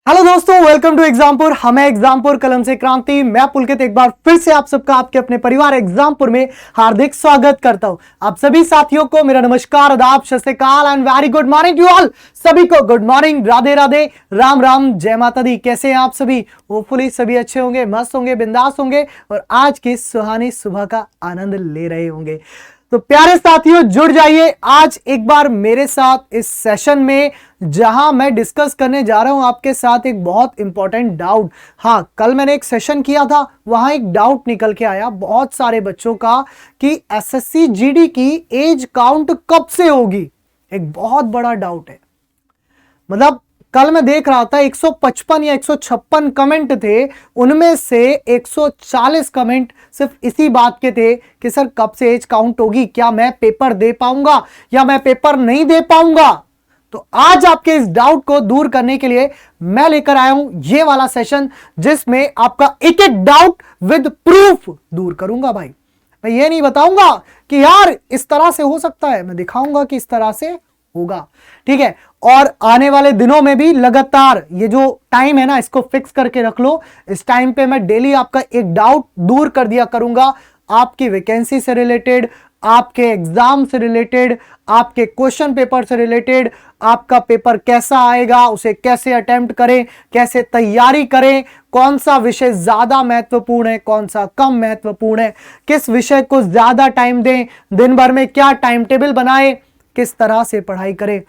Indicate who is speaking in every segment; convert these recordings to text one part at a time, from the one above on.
Speaker 1: Hello दोस्तों, welcome to Exampur. हमें एग्जामपुर कलम से क्रांति। मैं पुलकित एक बार फिर से आप सबका आपके अपने परिवार एग्जामपुर में हार्दिक स्वागत करता हूं। आप सभी साथियों को मेरा नमस्कार, आदाब, सत श्री अकाल and very good morning to all. सभी को गुड मॉर्निंग, राधे राधे, राम राम, जय माता दी। कैसे हैं आप सभी? होपफुली सभी अच्छे होंगे, मस्त होंगे, बिंदास होंगे और आज की सुहानी सुबह का आनंद ले रहे होंगे। तो प्यारे साथियों, जुड़ जाइए आज एक बार मेरे साथ इस सेशन में, जहां मैं डिस्कस करने जा रहा हूं आपके साथ एक बहुत इंपॉर्टेंट डाउट। हां, कल मैंने एक सेशन किया था, वहां एक डाउट निकल के आया बहुत सारे बच्चों का कि एसएससी जीडी की एज काउंट कब से होगी। एक बहुत बड़ा डाउट है। मतलब कल मैं देख रहा था 155 या 156 कमेंट थे, उनमें से 140 कमेंट सिर्फ इसी बात के थे कि सर कब से एज काउंट होगी, क्या मैं पेपर दे पाऊंगा या मैं पेपर नहीं दे पाऊंगा। तो आज आपके इस डाउट को दूर करने के लिए मैं लेकर आया हूं ये वाला सेशन, जिसमें आपका एक एक डाउट विद प्रूफ दूर करूंगा। भाई मैं ये नहीं बताऊंगा कि यार इस तरह से हो सकता है, मैं दिखाऊंगा कि इस तरह से होगा। ठीक है, और आने वाले दिनों में भी लगातार ये जो टाइम है ना, इसको फिक्स करके रख लो। इस टाइम पे मैं डेली आपका एक डाउट दूर कर दिया करूंगा, आपकी वैकेंसी से रिलेटेड, आपके एग्जाम से रिलेटेड, आपके क्वेश्चन पेपर से रिलेटेड, आपका पेपर कैसा आएगा, उसे कैसे अटेम्प्ट करें, कैसे तैयारी करें, कौन सा विषय ज्यादा महत्वपूर्ण है, कौन सा कम महत्वपूर्ण है, किस विषय को ज्यादा टाइम दें, दिन भर में क्या टाइम टेबल बनाए, किस तरह से पढ़ाई करें।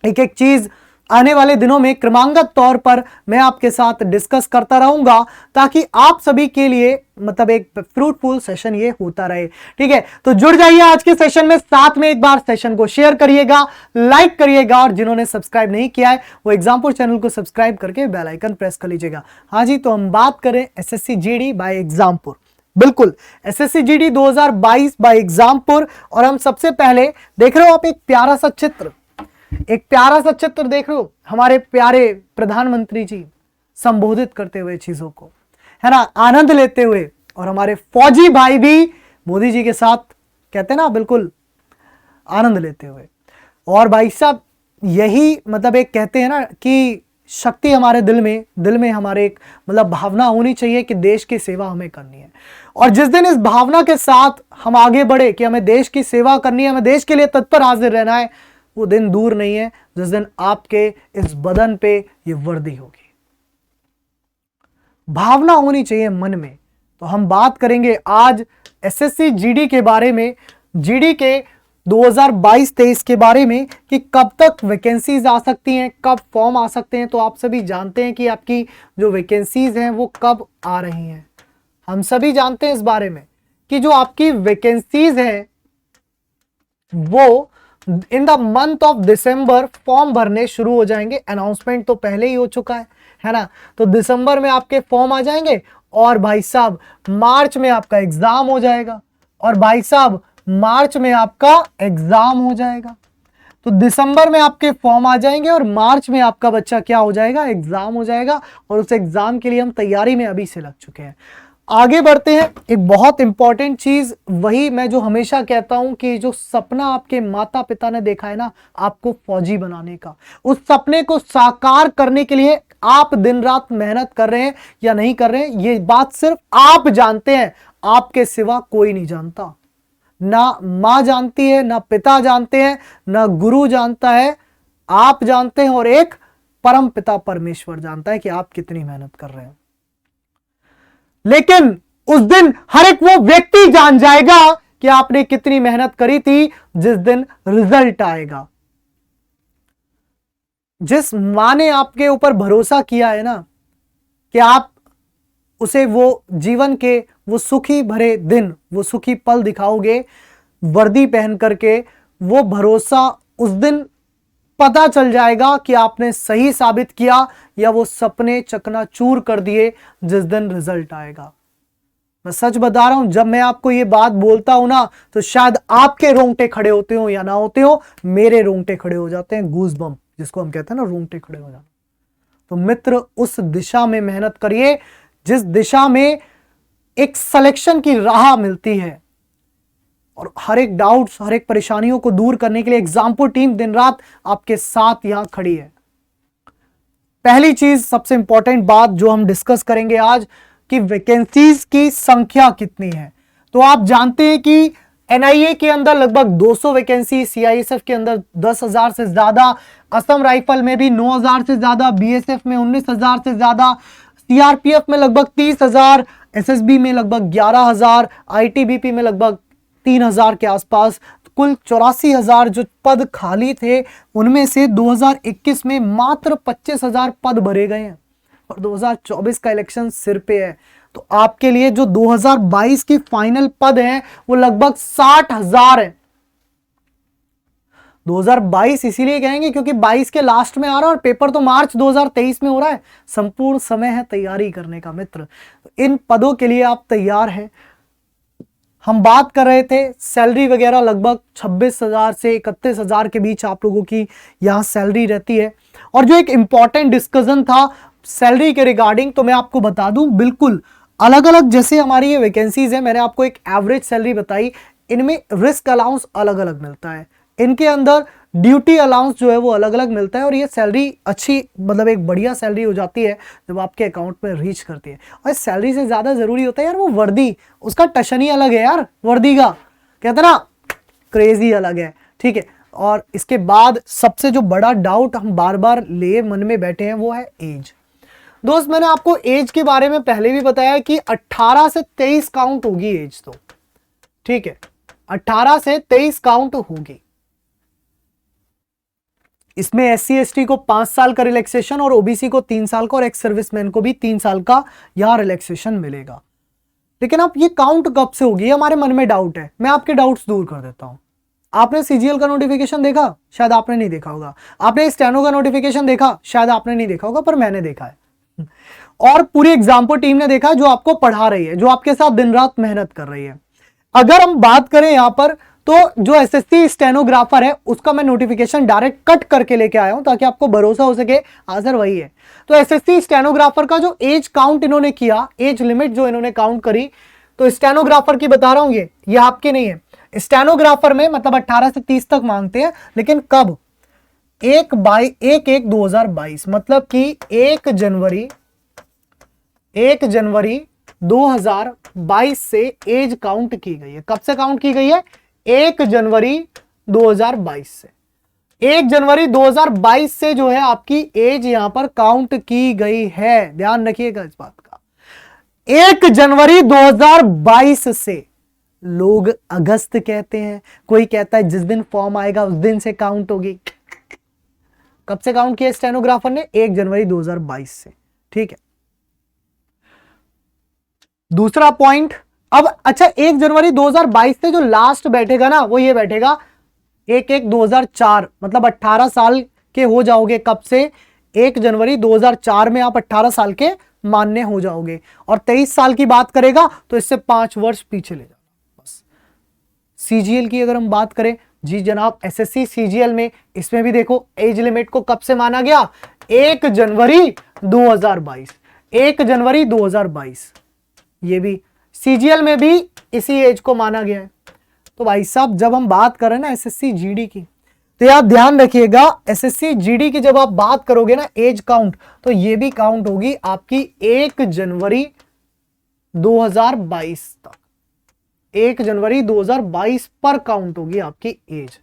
Speaker 1: एक एक चीज आने वाले दिनों में क्रमागत तौर पर मैं आपके साथ डिस्कस करता रहूंगा, ताकि आप सभी के लिए मतलब एक फ्रूटफुल सेशन ये होता रहे। ठीक है, तो जुड़ जाइए आज के सेशन में, साथ में एक बार सेशन को शेयर करिएगा, लाइक करिएगा, और जिन्होंने सब्सक्राइब नहीं किया है वो एग्जामपुर चैनल को सब्सक्राइब करके बेल आइकन प्रेस कर लीजिएगा। हाँ जी, तो हम बात करें एसएससी जीडी बाय एग्जामपुर। बिल्कुल, एसएससी जीडी 2022 बाय एग्जामपुर। और हम सबसे पहले देख रहे हो आप एक प्यारा सा चित्र, एक प्यारा सा चित्र देख रहे हो, हमारे प्यारे प्रधानमंत्री जी संबोधित करते हुए चीजों को, है ना, आनंद लेते हुए, और हमारे फौजी भाई भी मोदी जी के साथ कहते हैं ना, बिल्कुल आनंद लेते हुए। और भाई साहब, यही मतलब एक कहते हैं ना कि शक्ति हमारे दिल में हमारे एक मतलब भावना होनी चाहिए कि देश की सेवा हमें करनी है। और जिस दिन इस भावना के साथ हम आगे बढ़े कि हमें देश की सेवा करनी है, हमें देश के लिए तत्पर हाजिर रहना है, वो दिन दूर नहीं है जिस दिन आपके इस बदन पे ये वर्दी होगी। भावना होनी चाहिए मन में। तो हम बात करेंगे आज एसएससी जीडी के बारे में, जीडी के 2022-23 के बारे में, कि कब तक वैकेंसीज आ सकती हैं, कब फॉर्म आ सकते हैं। तो आप सभी जानते हैं कि आपकी जो वैकेंसीज हैं वो कब आ रही हैं। हम सभी जानते हैं इस बारे में कि जो आपकी वैकेंसीज हैं वो in the month of December form भरने शुरू हो जाएंगे। अनाउंसमेंट तो पहले ही हो चुका है ना। तो दिसंबर में आपके फॉर्म आ जाएंगे, और भाई साहब मार्च में आपका एग्जाम हो जाएगा, और भाई साहब मार्च में आपका एग्जाम हो जाएगा। तो दिसंबर में आपके फॉर्म आ जाएंगे और मार्च में आपका बच्चा क्या हो जाएगा, एग्जाम हो जाएगा। और उस एग्जाम के लिए हम तैयारी में अभी से लग चुके हैं। आगे बढ़ते हैं। एक बहुत इंपॉर्टेंट चीज, वही मैं जो हमेशा कहता हूं कि जो सपना आपके माता पिता ने देखा है ना आपको फौजी बनाने का, उस सपने को साकार करने के लिए आप दिन रात मेहनत कर रहे हैं या नहीं कर रहे हैं, ये बात सिर्फ आप जानते हैं, आपके सिवा कोई नहीं जानता। ना मां जानती है, ना पिता जानते हैं, ना गुरु जानता है, आप जानते हैं, और एक परम पिता परमेश्वर जानता है कि आप कितनी मेहनत कर रहे हैं। लेकिन उस दिन हर एक वो व्यक्ति जान जाएगा कि आपने कितनी मेहनत करी थी जिस दिन रिजल्ट आएगा। जिस मां ने आपके ऊपर भरोसा किया है ना कि आप उसे वो जीवन के वो सुखी भरे दिन, वो सुखी पल दिखाओगे वर्दी पहन करके, वो भरोसा उस दिन पता चल जाएगा कि आपने सही साबित किया या वो सपने चकनाचूर कर दिए जिस दिन रिजल्ट आएगा। मैं सच बता रहा हूं, जब मैं आपको ये बात बोलता हूं ना, तो शायद आपके रोंगटे खड़े होते हो या ना होते हो, मेरे रोंगटे खड़े हो जाते हैं, गूज बम्प जिसको हम कहते हैं ना, रोंगटे खड़े हो जाना। तो मित्र, उस दिशा में मेहनत करिए जिस दिशा में एक सिलेक्शन की राह मिलती है, और हर एक डाउट्स, हर एक परेशानियों को दूर करने के लिए एग्जामपुर टीम दिन रात आपके साथ यहां खड़ी है। पहली चीज, सबसे इंपॉर्टेंट बात जो हम डिस्कस करेंगे आज, कि वैकेंसीज की संख्या कितनी है। तो आप जानते हैं कि एनआईए के अंदर लगभग 200 वैकेंसी, सीआईएसएफ के अंदर 10,000 से ज्यादा, असम राइफल में भी 9,000 से ज्यादा, बीएसएफ में 19,000 से ज्यादा, सीआरपीएफ में लगभग 30,000, एसएसबी में लगभग 11,000, आईटीबीपी में लगभग 3,000 के आसपास। कुल 84,000 जो पद खाली थे, उनमें से 2021 में मात्र 25,000 पद भरे गए हैं और 2024 का इलेक्शन सिर पे है। तो आपके लिए जो 2022 की फाइनल पद हैं वो लगभग 60,000 है। 2022 इसीलिए कहेंगे क्योंकि 22 के लास्ट में आ रहा है और पेपर तो मार्च 2023 में हो रहा है। संपूर्ण समय है तैयारी करने का मित्र। इन पदों के लिए आप तैयार हैं। हम बात कर रहे थे सैलरी वगैरह लगभग 26,000 से 31,000 के बीच आप लोगों की यहां सैलरी रहती है। और जो एक इंपॉर्टेंट डिस्कशन था सैलरी के रिगार्डिंग, तो मैं आपको बता दूं, बिल्कुल अलग अलग जैसे हमारी ये वैकेंसीज है, मैंने आपको एक एवरेज सैलरी बताई, इनमें रिस्क अलाउंस अलग अलग मिलता है, इनके अंदर ड्यूटी अलाउंस जो है वो अलग अलग मिलता है। और ये सैलरी अच्छी, मतलब एक बढ़िया सैलरी हो जाती है जब आपके अकाउंट में रीच करती है। और सैलरी से ज्यादा जरूरी होता है यार वो वर्दी, उसका टशन ही अलग है यार, वर्दी का कहते ना क्रेजी अलग है, ठीक है। और इसके बाद सबसे जो बड़ा डाउट हम बार बार ले मन में बैठे हैं वो है एज। दोस्त मैंने आपको एज के बारे में पहले भी बताया कि 18 से 23 काउंट होगी एज, तो ठीक है 18 से 23 काउंट होगी। इसमें एससी एसटी को 5 साल का रिलैक्सेशन और ओबीसी को 3 साल का और एक्स सर्विसमैन को भी 3 साल का यहां रिलैक्सेशन मिलेगा। लेकिन अब ये काउंट कब से होगी, हमारे मन में डाउट है, मैं आपके डाउट्स दूर कर देता हूं। आपने सीजीएल का नोटिफिकेशन देखा, शायद आपने नहीं देखा होगा। आपने स्टेनो का नोटिफिकेशन देखा, शायद आपने नहीं देखा होगा, पर मैंने देखा है। और पूरी एग्जाम्पल टीम ने देखा, जो आपको पढ़ा रही है, जो आपके साथ दिन रात मेहनत कर रही है। अगर हम बात करें यहां पर, तो जो एसएससी स्टेनोग्राफर है उसका मैं नोटिफिकेशन डायरेक्ट कट करके लेके आया हूं ताकि आपको भरोसा हो सके आंसर वही है। तो एसएससी स्टेनोग्राफर का जो एज काउंट इन्होंने किया, एज लिमिट जो इन्होंने काउंट करी, तो स्टेनोग्राफर की बता रहा हूं, ये आपके नहीं है। स्टेनोग्राफर में मतलब 18 से 30 तक मांगते हैं, लेकिन कब, 1/1/2022, मतलब कि 1 जनवरी 2022 से एज काउंट की गई है। कब से काउंट की गई है, 1 जनवरी 2022 से। 1 जनवरी 2022 से जो है आपकी एज यहां पर काउंट की गई है, ध्यान रखिएगा इस बात का। 1 जनवरी 2022 से, लोग अगस्त कहते हैं, कोई कहता है जिस दिन फॉर्म आएगा उस दिन से काउंट होगी। कब से काउंट किया स्टेनोग्राफर ने, 1 जनवरी 2022 से, ठीक है। दूसरा पॉइंट, अब अच्छा 1 जनवरी 2022 से जो लास्ट बैठेगा ना, वो ये बैठेगा 1/1/2004, मतलब 18 साल के हो जाओगे। कब से, 1 जनवरी 2004 में आप 18 साल के मान्य हो जाओगे। और 23 साल की बात करेगा तो इससे 5 वर्ष पीछे ले जाओ बस। सीजीएल की अगर हम बात करें, जी जनाब, एसएससी सीजीएल में इसमें भी देखो एज लिमिट को कब से माना गया, 1 जनवरी 2022, 1 जनवरी 2022। ये भी सीजीएल में भी इसी एज को माना गया है। तो भाई साहब जब हम बात करें ना एसएससी जीडी की, तो यार ध्यान रखिएगा, एसएससी जीडी की जब आप बात करोगे ना एज काउंट, तो ये भी काउंट होगी आपकी 1 जनवरी 2022 तक। 1 जनवरी 2022 पर काउंट होगी आपकी एज,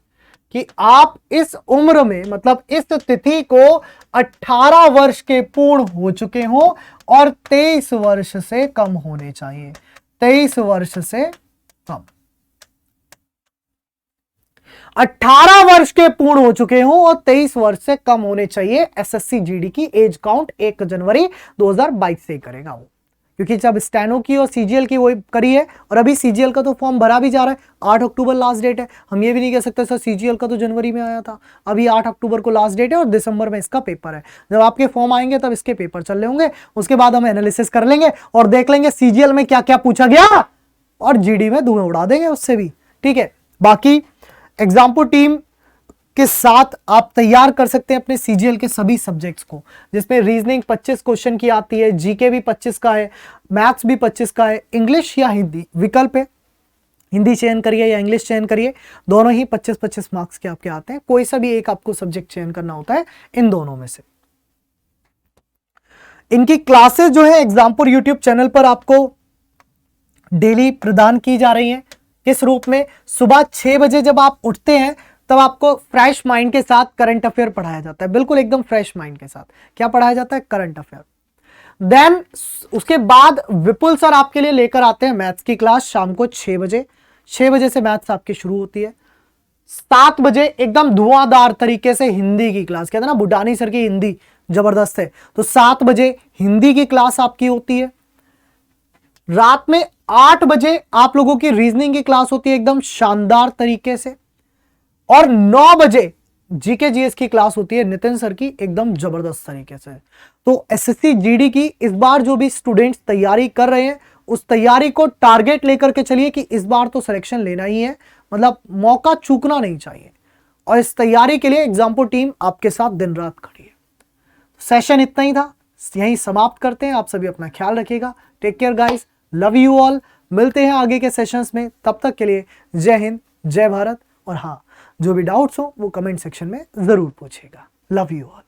Speaker 1: कि आप इस उम्र में, मतलब इस तिथि को 18 वर्ष के पूर्ण हो चुके हो और 23 वर्ष से कम होने चाहिए, 23 वर्ष से कम। 18 वर्ष के पूर्ण हो चुके हो और 23 वर्ष से कम होने चाहिए। एसएससी जीडी की एज काउंट 1 जनवरी 2022 से करेगा वो, क्योंकि जब स्टेनो की और सीजीएल की वही करी है। और अभी सीजीएल का तो फॉर्म भरा भी जा रहा है, 8 अक्टूबर लास्ट डेट है। हम ये भी नहीं कह सकते सर सीजीएल का तो जनवरी में आया था, अभी 8 अक्टूबर को लास्ट डेट है और दिसंबर में इसका पेपर है। जब आपके फॉर्म आएंगे तब इसके पेपर चल रहे होंगे, उसके बाद हम एनालिसिस कर लेंगे और देख लेंगे सीजीएल में क्या क्या पूछा गया और जीडी में धुएं उड़ा देंगे उससे भी, ठीक है। बाकी एग्जाम्पल टीम के साथ आप तैयार कर सकते हैं अपने सीजीएल के सभी सब्जेक्ट्स को, जिसमें रीजनिंग 25 क्वेश्चन की आती है, जीके भी 25 का है, मैथ्स भी 25 का है, इंग्लिश या हिंदी विकल्प है, हिंदी चयन करिए या इंग्लिश चयन करिए, दोनों ही 25-25 मार्क्स के आपके आते हैं। कोई सा भी एक आपको सब्जेक्ट चयन करना होता है इन दोनों में से। इनकी क्लासेस जो है एग्जामपुर यूट्यूब चैनल पर आपको डेली प्रदान की जा रही हैं। किस रूप में? सुबह 6 बजे जब आप उठते हैं तब आपको फ्रेश माइंड के साथ करंट अफेयर पढ़ाया जाता है, बिल्कुल एकदम फ्रेश माइंड के साथ। क्या पढ़ाया जाता है? Current affair. देन उसके बाद विपुल सर आपके लिए लेकर आते हैं मैथ्स की क्लास शाम को 6 बजे। 6 बजे से मैथ्स आपकी शुरू होती है। 7 बजे एकदम धुआंधार तरीके से हिंदी की क्लास, कहते हैं ना बुडानी सर की हिंदी जबरदस्त है, तो 7 बजे हिंदी की क्लास आपकी होती है। रात में 8 बजे आप लोगों की रीजनिंग की क्लास होती है एकदम शानदार तरीके से। और 9 बजे जीके जीएस की क्लास होती है नितिन सर की एकदम जबरदस्त तरीके से। तो एसएससी जीडी की इस बार जो भी स्टूडेंट्स तैयारी कर रहे हैं उस तैयारी को टारगेट लेकर के चलिए कि इस बार तो सिलेक्शन लेना ही है, मतलब मौका चूकना नहीं चाहिए। और इस तैयारी के लिए एग्जाम्पुर टीम आपके साथ दिन रात खड़ी है। सेशन इतना ही था, यहीं समाप्त करते हैं। आप सभी अपना ख्याल रखिएगा। Take care guys, love you all. मिलते हैं आगे के सेशंस में, तब तक के लिए जय हिंद, जय भारत। और हाँ, जो भी डाउट्स हो वो कमेंट सेक्शन में जरूर पूछेगा। Love you all.